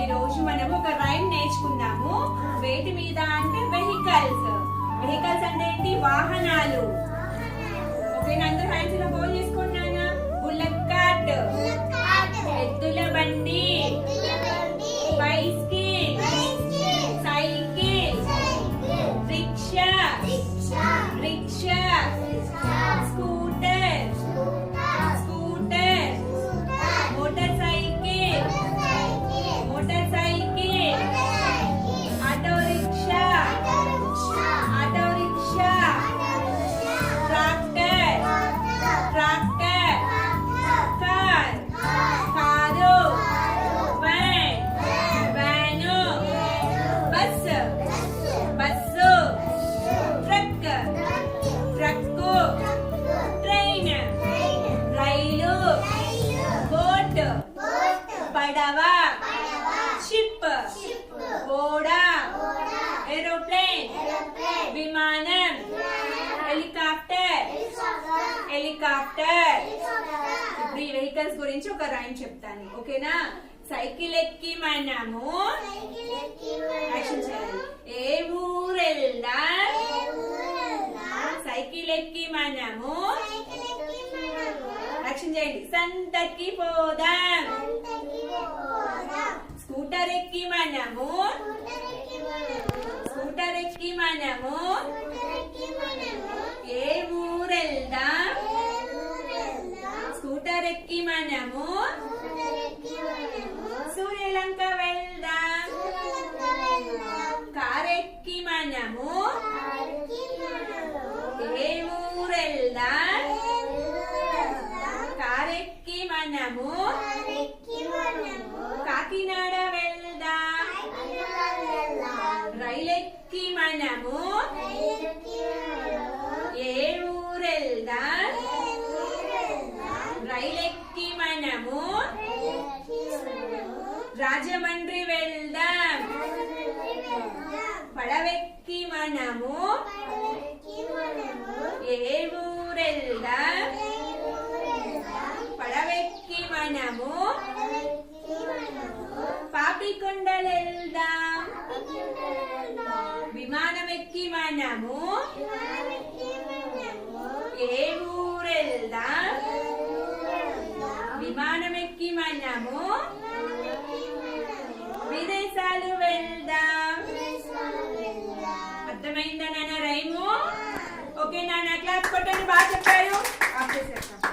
ఈరోజు మనం ఒక రైమ్ నేర్చుకుందాము. వేటి మీద అంటే వెహికల్స్. వెహికల్స్ అంటే ఏంటి? వాహనాలు. ఓకేనా? అందరూ హ్యాండ్స్ ఇలా హోల్డ్ చేసుకున్నానా? బుల్లెట్ కార్ట్, ఎద్దుల బండి, bicycle, cycle, rickshaw, rickshaw, scooter, scooter, motorcycle, motorcycle, auto rickshaw, auto rickshaw, tractor, tractor, car, car, van, van, bus, bus, truck, truck, train, రైలు, boat, పడవ, షిప్, ఓడ, aeroplane, విమానం, helicopter, helicopter. ఇప్పుడు ఈ vehicles గురించి ఒక rhyme చెప్తాను. ఓకేనా? సైకిల్ ఎక్కి మనము యాక్షన్ చేయాలి. ఏ ఊరెళ్దాం? సైకిల్ ఎక్కి మనము యాక్షన్ చేయండి. సంతకి పోదాం. స్కూటర్ ఎక్కి మనము స్కూటర్ ఎక్కి మనము ఏ ఊరెళ్దాం? స్కూటర్ ఎక్కి మనము సూర్యలంక వెళ్దాం. కార్ ఎక్కి మనము ఏ ఊరెళ్దాం? కార్ ఎక్కి మనము కాకినాడ వెళ్దాం. రైలెక్కి మనము ఏ ఊరెళ్దాం? రైలెక్కి మనము రాజమండ్రి వెళ్దాం. పడవెక్కి మనము ఏ ఊరెళ్దాం? పడవెక్కి మనము పాపికొండలెళ్దాం. విమానమెక్కి మనము ఏ ఊరెళ్దాం? విమానమెక్కి మనము విదేశాలు వెళ్దాం. అర్థమైందా నాన్న రైము? ఓకే నాన్న, క్లాస్ కొట్టండి. బాగా